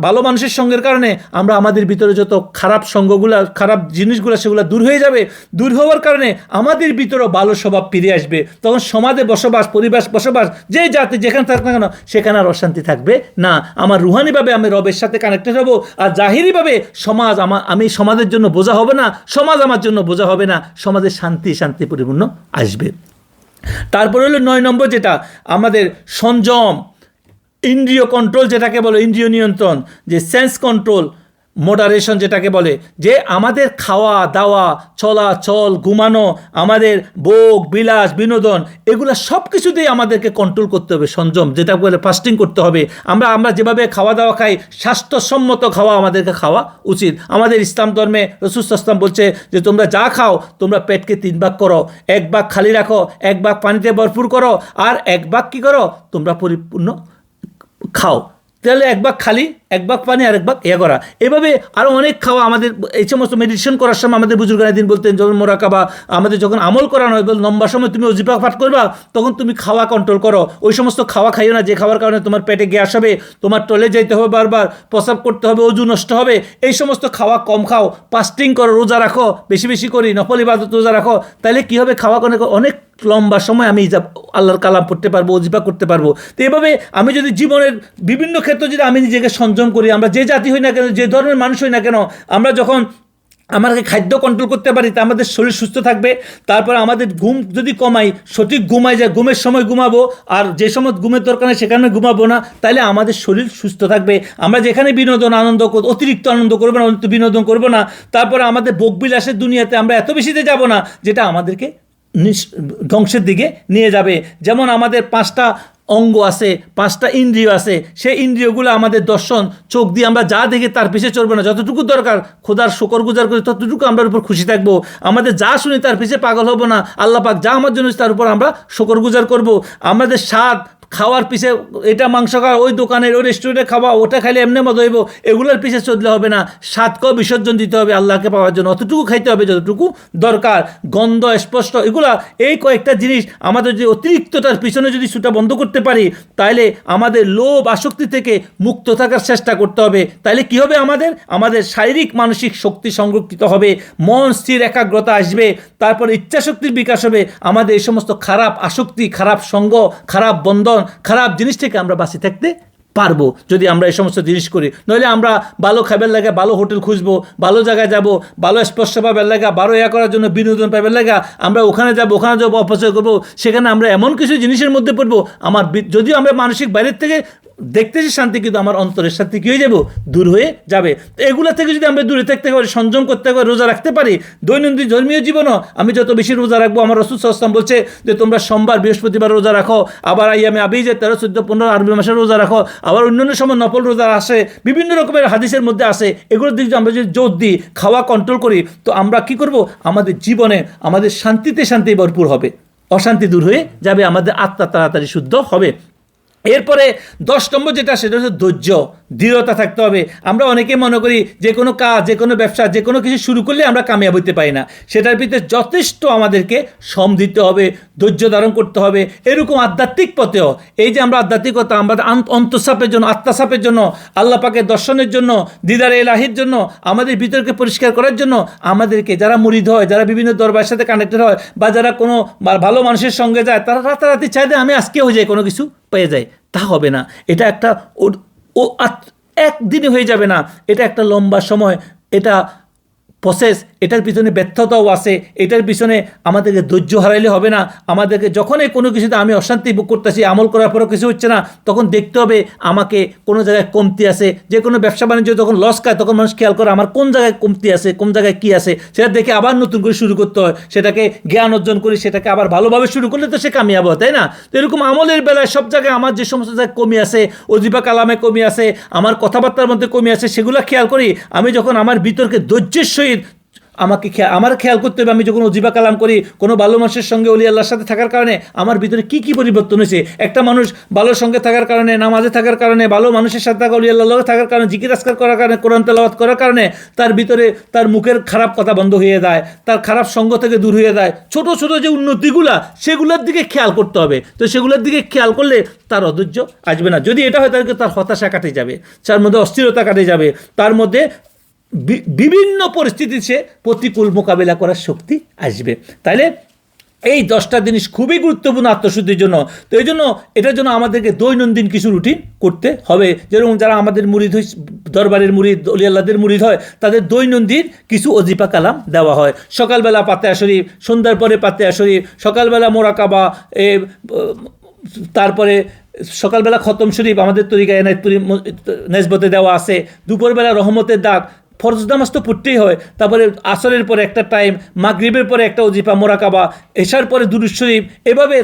ভালো মানুষের সঙ্গের কারণে আমরা আমাদের ভিতরে যত খারাপ সঙ্গগুলো, খারাপ জিনিসগুলো, সেগুলো দূর হয়ে যাবে। দূর হওয়ার কারণে আমাদের ভিতরেও ভালো স্বভাব ফিরে আসবে। তখন সমাজে বসবাস, পরিবেশ বসবাস, যে জাতি যেখানে থাক না কেন, সেখানে আর অশান্তি থাকবে না। আমার রুহানিভাবে আমি রবের সাথে কানেক্টেড হব, আর জাহিরিভাবে সমাজ আমি সমাজের জন্য বোঝা হবে না, সমাজ আমার জন্য বোঝা হবে না, সমাজে শান্তি পরিপূর্ণ আসবে। তারপরে হলো 9 নম্বর যেটা, আমাদের সংযম, ইন্দ্রিয় কন্ট্রোল যেটাকে বলে, ইন্দ্রিয় নিয়ন্ত্রণ, যে সেন্স কন্ট্রোল, মডারেশন যেটাকে বলে, যে আমাদের খাওয়া দাওয়া, চলাচল, ঘুমানো, আমাদের ভোগ বিলাস, বিনোদন, এগুলো সব কিছুতেই আমাদেরকে কন্ট্রোল করতে হবে। সংযম যেটা বলে, ফাস্টিং করতে হবে। আমরা যেভাবে খাওয়া দাওয়া খাই, স্বাস্থ্যসম্মত খাওয়া আমাদেরকে খাওয়া উচিত। আমাদের ইসলাম ধর্মে রাসূল সাল্লাল্লাহু আলাইহি ওয়াসাল্লাম বলছে যে তোমরা যা খাও, তোমরা পেটকে 3 ভাগ করো, 1 ভাগ খালি রাখো, 1 ভাগ পানিতে ভরপুর করো, আর 1 ভাগ কী করো, তোমরা পরিপূর্ণ খাও। তাহলে 1 ভাগ খালি, 1 ভাগ পানি, আর 1 ভাগ করা। এভাবে আরও অনেক খাওয়া। আমাদের এই সমস্ত মেডিটেশন করার সময় আমাদের বুজুর্গানা দিন বলতেন, যখন মোরাকাবা, আমাদের যখন আমল করানো হয়, লম্বা সময় তুমি ওজিফা পাঠ করবা, তখন তুমি খাওয়া কন্ট্রোল করো। ওই সমস্ত খাওয়া খাইও না যে খাওয়ার কারণে তোমার পেটে গ্যাস হবে, তোমার টয়লেট যাইতে হবে, বারবার প্রস্রাব করতে হবে, ওজু নষ্ট হবে। এই সমস্ত খাওয়া কম খাও, ফাস্টিং করো, রোজা রাখো, বেশি করি, নফল ইবাদত রোজা রাখো। তাহলে কী হবে, খাওয়া অনেক লম্বা সময় আমি আল্লাহর কালাম পড়তে পারবো, ওজিফা করতে পারবো। তো এভাবে আমি যদি জীবনের বিভিন্ন ক্ষেত্রে যদি আমি নিজেকে সংযম করি, আমরা যে জাতি হই না কেন, যে ধর্মের মানুষ হই না কেন, আমরা যখন আমাকে খাদ্য কন্ট্রোল করতে পারি, তা আমাদের শরীর সুস্থ থাকবে। তারপর আমাদের ঘুম যদি কমাই, সঠিক ঘুমাই যায়, ঘুমের সময় ঘুমাবো, আর যে সময় ঘুমের দরকার নেই সেখানে ঘুমাবো না, তাহলে আমাদের শরীর সুস্থ থাকবে। আমরা যেখানে বিনোদন আনন্দ অতিরিক্ত আনন্দ করবো না, অতিরিক্ত বিনোদন করবো না। তারপরে আমাদের ভোগবিলাসের দুনিয়াতে আমরা এত বেশিতে যাব না, যেটা আমাদেরকে ধ্বংসের দিকে নিয়ে যাবে। যেমন আমাদের 5টা অঙ্গ আছে, 5টা ইন্দ্রিয় আছে, সেই ইন্দ্রিয়গুলো আমাদের দর্শন, চোখ দিয়ে আমরা যা দেখি তার পিছিয়ে চলবে না, যতটুকু দরকার খোদার শুকর গুজার করি ততটুকু আমরা উপর খুশি থাকবো, আমাদের যা শুনি তার পিছিয়ে পাগল হব না, আল্লাহ পাক যা আমার জন্য তার উপর আমরা শুকর গুজার করবো, আমাদের স্বাদ খাওয়ার পিছে এটা মাংস খাওয়া, ওই দোকানের ওই রেস্টুরেন্টে খাওয়া, ওটা খাইলে এমনি মজা হইব, এগুলোর পিছে চললে হবে না, স্বাদকেও বিসর্জন দিতে হবে আল্লাহকে পাওয়ার জন্য, অতটুকু খাইতে হবে যতটুকু দরকার, গন্ধ স্পষ্ট এগুলা, এই কয়েকটা জিনিস আমাদের যে অতিরিক্ততার পিছনে যদি ছুটা বন্ধ করতে পারি, তাহলে আমাদের লোভ আসক্তি থেকে মুক্ত থাকার চেষ্টা করতে হবে, তাহলে কি হবে, আমাদের শারীরিক মানসিক শক্তি সংরক্ষিত হবে, মন স্থির একাগ্রতা আসবে, তারপর ইচ্ছাশক্তির বিকাশ হবে, আমাদের এই সমস্ত খারাপ আসক্তি, খারাপ সঙ্গ, খারাপ বন্ধন, খারাপ জিনিস থেকে আমরা বাঁচে থাকতে পারবো যদি আমরা এই সমস্ত জিনিস করি। নইলে আমরা ভালো খাবার লাগা ভালো হোটেল খুঁজবো, ভালো জায়গায় যাব, ভালো স্পর্শ পাবার লাগা, ভালো করার জন্য বিনোদন পাবার লাগা আমরা ওখানে যাবো অপচয় করবো, সেখানে আমরা এমন কিছু জিনিসের মধ্যে পড়বো, যদিও আমরা মানসিক বাইরের থেকে দেখতেছি শান্তি, কিন্তু আমার অন্তরের শান্তি কী হয়ে যাবো, দূর হয়ে যাবে। তো এগুলো থেকে যদি আমরা দূরে থাকতে পারি, সংযম করতে পারি, রোজা রাখতে পারি, দৈনন্দিন ধর্মীয় জীবনও আমি যত বেশি রোজা রাখবো, আমার রাসূল সাল্লাল্লাহু আলাইহি ওয়াসাল্লাম বলছে যে তোমরা সোমবার বৃহস্পতিবার রোজা রাখো, আবার আইয়ামে আবিজে 13, 14, 15 আরবি মাসে রোজা রাখো, আবার অন্যান্য সময় নফল রোজা আসে, বিভিন্ন রকমের হাদিসের মধ্যে আসে, এগুলোর দিকে আমরা যদি জোর দিই, খাওয়া কন্ট্রোল করি, তো আমরা কি করব, আমাদের জীবনে আমাদের শান্তিতে শান্তি ভরপুর হবে, অশান্তি দূর হয়ে যাবে, আমাদের আত্মা তাড়াতাড়ি শুদ্ধ হবে। এরপরে 10 নম্বর যেটা, সেটা হচ্ছে ধৈর্য, দৃঢ়তা থাকতে হবে। আমরা অনেকে মনে করি যে কোনো কাজ, যে কোনো ব্যবসা, যে কোনো কিছু শুরু করলে আমরা কামিয়াব হতে পারি না, সেটার ভিতরে যথেষ্ট আমাদেরকে শ্রম দিতে হবে, ধৈর্য ধারণ করতে হবে। এরকম আধ্যাত্মিক পথেও এই যে আমরা আধ্যাত্মিকতা, আমরা অন্তঃসাপের জন্য, আত্মাসাপের জন্য, আল্লাহ পাকের দর্শনের জন্য, দিদারে এলাহির জন্য, আমাদের ভিতরকে পরিষ্কার করার জন্য আমাদেরকে, যারা মুরিদ হয়, যারা বিভিন্ন দরবারের সাথে কানেক্টেড হয়, বা যারা কোনো ভালো মানুষের সঙ্গে যায়, তারা রাতারাতি চাইলে আমি আজকে হয়ে যায় কোনো কিছু পেয়ে যায়, তা হবে না। এটা একটা একদিনে হয়ে যাবে না, এটা একটা লম্বা সময়, এটা প্রসেস, এটার পিছনে ব্যর্থতাও আছে, এটার পিছনে আমাদেরকে ধৈর্য হারাইলে হবে না। আমাদেরকে যখনই কোনো কিছুতে আমি অশান্তি ভোগ করতেছি, আমল করার পরেও কিছু হচ্ছে না, তখন দেখতে হবে আমাকে কোনো জায়গায় কমতি আছে। যে কোনো ব্যবসা বাণিজ্য যখন লস খায়, তখন মানুষ খেয়াল করে আমার কোন জায়গায় কমতি আছে, কোন জায়গায় কী আছে, সেটা দেখে আবার নতুন করে শুরু করতে হয়, সেটাকে জ্ঞান অর্জন করি, সেটাকে আবার ভালোভাবে শুরু করলে তো সে কামিয়াব হয়, তাই না? তো এরকম আমলের বেলায় সব জায়গায় আমার যে সমস্ত জায়গায় কমি আছে, ওজিফা কালামে কমি আছে, আমার কথাবার্তার মধ্যে কমি আছে, সেগুলো খেয়াল করি। আমি যখন আমার ভিতরকে ধৈর্যের সহিত আমার খেয়াল করতে হবে, আমি যখন ওজিফা কালাম করি, কোনো ভালো মানুষের সঙ্গে ওলি আল্লাহর সাথে থাকার কারণে আমার ভিতরে কি কি পরিবর্তন হয়েছে। একটা মানুষ ভালোর সঙ্গে থাকার কারণে, নামাজে থাকার কারণে, ভালো মানুষের সাথে থাকা, ওলি আল্লাহ থাকার কারণে, জিকির আজকার করার কারণে, কোরআন তেলাওয়াত করার কারণে তার ভিতরে তার মুখের খারাপ কথা বন্ধ হয়ে যায়, তার খারাপ সঙ্গ থেকে দূর হয়ে যায়। ছোট ছোট যে উন্নতিগুলা, সেগুলোর দিকে খেয়াল করতে হবে। তো সেগুলোর দিকে খেয়াল করলে তার অধৈর্য আসবে না। যদি এটা হয়, তাহলে তার হতাশা কাটে যাবে, তার মধ্যে অস্থিরতা কাটে যাবে, তার মধ্যে বিভিন্ন পরিস্থিতিতে সে প্রতিকূল মোকাবেলা করার শক্তি আসবে। তাইলে এই 10টা জিনিস খুবই গুরুত্বপূর্ণ আত্মশুদ্ধির জন্য। তো এই জন্য এটার জন্য আমাদেরকে দৈনন্দিন কিছু রুটিন করতে হবে। যেরকম যারা আমাদের মুরিদ হয়, দরবারের মুরিদ, অলি আল্লাহদের মুরিদ হয়, তাদের দৈনন্দিন কিছু ওজিফা কালাম দেওয়া হয়। সকালবেলা পাতেয়া শরীফ, সন্ধ্যার পরে পাতেয়া শরীফ, সকালবেলা মোরাকাবা, তারপরে সকালবেলা খতম শরীফ আমাদের তরিকায় এনায়েতপুরি নেসবতে দেওয়া আছে। দুপুরবেলা রহমতের ডাক, ফরজ নামাজ তো পড়তেই হয়, তারপরে আসরের পরে একটা টাইম, মাগরিবের পরে একটা ওজিফা মোরাকাবা, এশার পরে দুরূদ শরীফ, এভাবে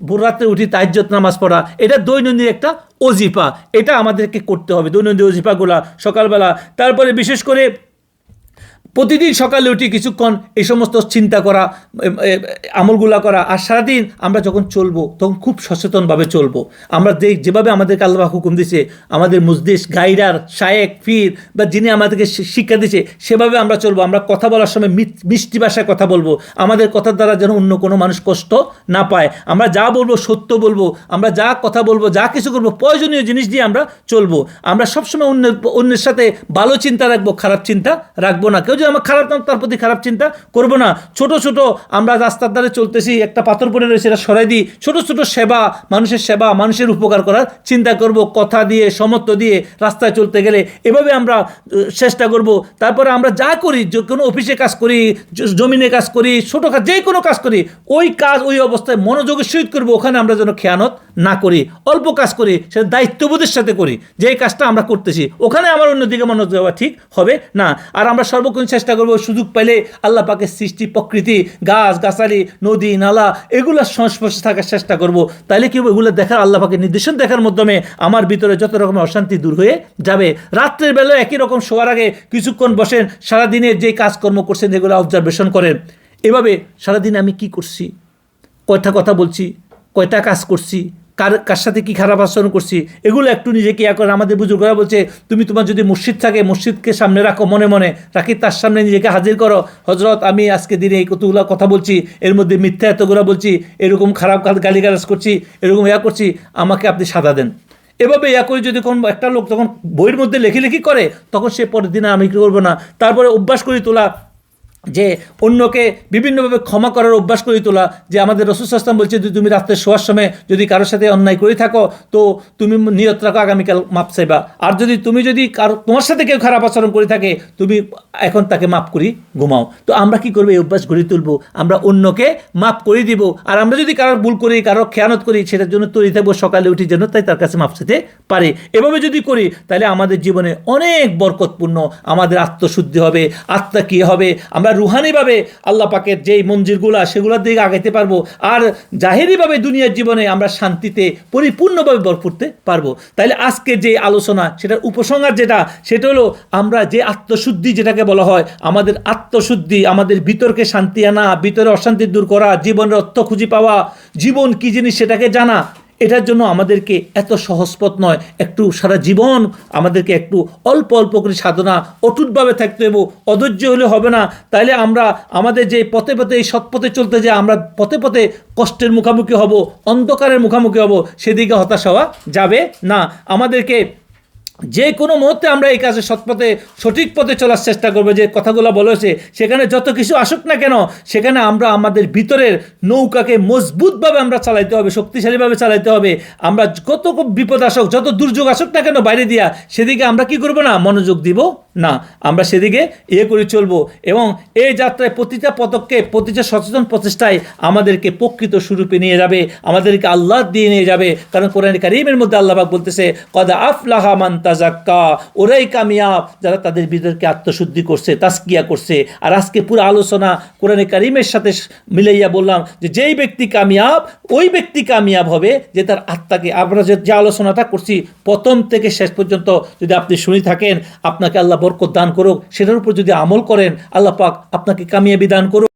ভোর রাত্রে উঠি তাহাজ্জুদ নামাজ পড়া, এটা দৈনন্দিন একটা ওজিফা। এটা আমাদেরকে করতে হবে, দৈনন্দিন ওজিফাগুলা সকালবেলা। তারপরে বিশেষ করে প্রতিদিন সকালে উঠি কিছুক্ষণ এই সমস্ত চিন্তা করা, আমলগুলা করা। আর সারাদিন আমরা যখন চলবো, তখন খুব সচেতনভাবে চলবো। আমরা যেভাবে আমাদেরকে আল্লাহ হুকুম দিছে, আমাদের মুজদিস, গাইডার, শায়েক, পীর বা যিনি আমাদেরকে শিক্ষা দিছে, সেভাবে আমরা চলবো। আমরা কথা বলার সময় মিষ্টি ভাষায় কথা বলবো, আমাদের কথার দ্বারা যেন অন্য কোনো মানুষ কষ্ট না পায়। আমরা যা বলবো সত্য বলবো, আমরা যা কথা বলবো, যা কিছু করবো, প্রয়োজনীয় জিনিস দিয়ে আমরা চলবো। আমরা সবসময় অন্যের সাথে ভালো চিন্তা রাখবো, খারাপ চিন্তা রাখবো না। কেউ যদি আমার খারাপ নাম, তার প্রতি খারাপ চিন্তা করবো না। ছোট ছোট আমরা রাস্তার ধারে চলতেছি, একটা পাথর পড়ে রয়েছে, এটা সরাই দিই। ছোট ছোট সেবা, মানুষের সেবা, মানুষের উপকার করার চিন্তা করব, কথা দিয়ে, সমর্থ দিয়ে রাস্তায় চলতে গেলে এভাবে আমরা চেষ্টা করব। তারপরে আমরা যা করি, যে কোনো অফিসে কাজ করি, জমিনে কাজ করি, ছোটো কাজ, যে কোনো কাজ করি, ওই কাজ ওই অবস্থায় মনোযোগের সহিত করবো। ওখানে আমরা যেন খেয়ানত না করি। অল্প কাজ করি, সেটা দায়িত্ববোধের সাথে করি, যে কাজটা আমরা করতেছি, ওখানে আমার অন্যদিকে মনোযোগ দেওয়া ঠিক হবে না। আর আমরা সর্বক্ষণ চেষ্টা করব সুযোগ পেলে আল্লাহ পাকের সৃষ্টি প্রকৃতি গাছ গাছালি নদী নালা এগুলোর সংস্পর্শে থাকার চেষ্টা করব। তাইলে কি এগুলো দেখার আল্লাহ পাকের নির্দেশন দেখার মাধ্যমে আমার ভিতরে যত রকমের অশান্তি দূর হয়ে যাবে। রাত্রের বেলা একই রকম শোয়ার আগে কিছুক্ষণ বসেন, সারাদিনের যে কাজকর্ম করছেন এগুলো অবজারভেশন করেন। এভাবে সারাদিন আমি কি করছি, কয়টা কথা বলছি, কয়টা কাজ করছি, কার সাথে কি খারাপ আচরণ করছি, এগুলো একটু নিজেকে ইয়া করেন। আমাদের বুজুর্গরা বলছে তুমি তোমার যদি মসজিদ থাকে মসজিদকে সামনে রাখো, মনে মনে রাখি, তার সামনে নিজেকে হাজির করো। হজরত আমি আজকে দিনে এই কতগুলো কথা বলছি, এর মধ্যে মিথ্যা এতগুলো বলছি, এরকম খারাপ গালিগালাজ করছি, এরকম ইয়া করছি, আমাকে আপনি সাজা দেন। এভাবে ইয়া করে যদি কোন একটা লোক তখন বইয়ের মধ্যে লেখিলেখি করে, তখন সে পরের দিনে আমি কী করবো না, তারপরে অভ্যাস করে তোলা যে অন্যকে বিভিন্নভাবে ক্ষমা করার অভ্যাস করে তোলা। যে আমাদের রাসূল সাল্লাল্লাহু আলাইহি ওয়াসাল্লাম বলছে যে তুমি রাত্রে শোয়ার সময় যদি কারোর সাথে অন্যায় করে থাকো তো তুমি নিয়ত রাখো আগামীকাল মাপ চাইবা, আর যদি কারো তোমার সাথে কেউ খারাপ আচরণ করে থাকে তুমি এখন তাকে মাপ করি ঘুমাও। তো আমরা কি করবো, এই অভ্যাস গড়ে তুলবো, আমরা অন্যকে মাপ করে দিব। আর আমরা যদি কারোর ভুল করি, কারোর খেয়ানত করি, সেটার জন্য তৈরি থাকবো সকালে উঠি যেন তাই তার কাছে মাপ চাইতে পারে। এভাবে যদি করি তাহলে আমাদের জীবনে অনেক বরকতপূর্ণ, আমাদের আত্মশুদ্ধি হবে, আত্মা কি হবে, আমরা রুহানিভাবে আল্লাহ পাকের যেই মঞ্জিলগুলা সেগুলোর দিকে আগাইতে পারবো। আর জাহেরিভাবে দুনিয়ার জীবনে আমরা শান্তিতে পরিপূর্ণভাবে ভরপুরতে পারবো। তাইলে আজকের যে আলোচনা সেটার উপসংহার সেটা হলো আমরা যে আত্মশুদ্ধি যেটাকে বলা হয়, আমাদের আত্মশুদ্ধি, আমাদের ভিতরকে শান্তি আনা, ভিতরে অশান্তি দূর করা, জীবনের অর্থ খুঁজে পাওয়া, জীবন কি জিনিস সেটাকে জানা, এটার জন্য আমাদেরকে এত সহজ পথ নয়, একটু সারা জীবন আমাদেরকে একটু অল্প অল্প করে সাধনা অটুটভাবে থাকতে হবে, অধৈর্য হলে হবে না। তাইলে আমরা আমাদের যে পথে পথে এই সৎপথে চলতে যে আমরা পথে পথে কষ্টের মুখোমুখি হব, অন্ধকারের মুখোমুখি হব, সেদিকে হতাশ হওয়া যাবে না। আমাদেরকে যে কোনো মুহূর্তে আমরা এই কাজে সৎপথে সঠিক পথে চলার চেষ্টা করবো। যে কথাগুলো বলেছে সেখানে যত কিছু আসুক না কেন, সেখানে আমরা আমাদের ভিতরের নৌকাকে মজবুতভাবে আমরা চালাইতে হবে, শক্তিশালীভাবে চালাইতে হবে। আমরা কত বিপদ আসুক, যত দুর্যোগ আসুক না কেন বাইরে দিয়া, সেদিকে আমরা কি করব না, মনোযোগ দিব না, আমরা সেদিকে করে চলবো। এবং এই যাত্রায় প্রতিটা পদক্ষেপ, প্রতিটা সচেতন প্রচেষ্টায় আমাদেরকে প্রকৃত স্বরূপে নিয়ে যাবে, আমাদেরকে আল্লাহ দিয়ে নিয়ে যাবে। কারণ কোরআন কারীমের মধ্যে আল্লাহ পাক বলতেছে কদ আফলাহা মান তাজাক্কা, ওরাই কামিয়াব যারা তাদের ভিতরকে আত্মশুদ্ধি করছে, তাজকিয়া করছে। আর আজকে পুরো আলোচনা কোরআন কারীমের সাথে মিলাইয়া বললাম যে যেই ব্যক্তি কামিয়াব, ওই ব্যক্তি কামিয়াব হবে যে তার আত্মাকে, আমরা যে আলোচনাটা করছি প্রথম থেকে শেষ পর্যন্ত যদি আপনি শুনে থাকেন, আপনাকে আল্লাহ বরকত দান করুক, সেটার উপর যদি আমল করেন আল্লাহ পাক আপনাকে কামিয়াবি দান করুক।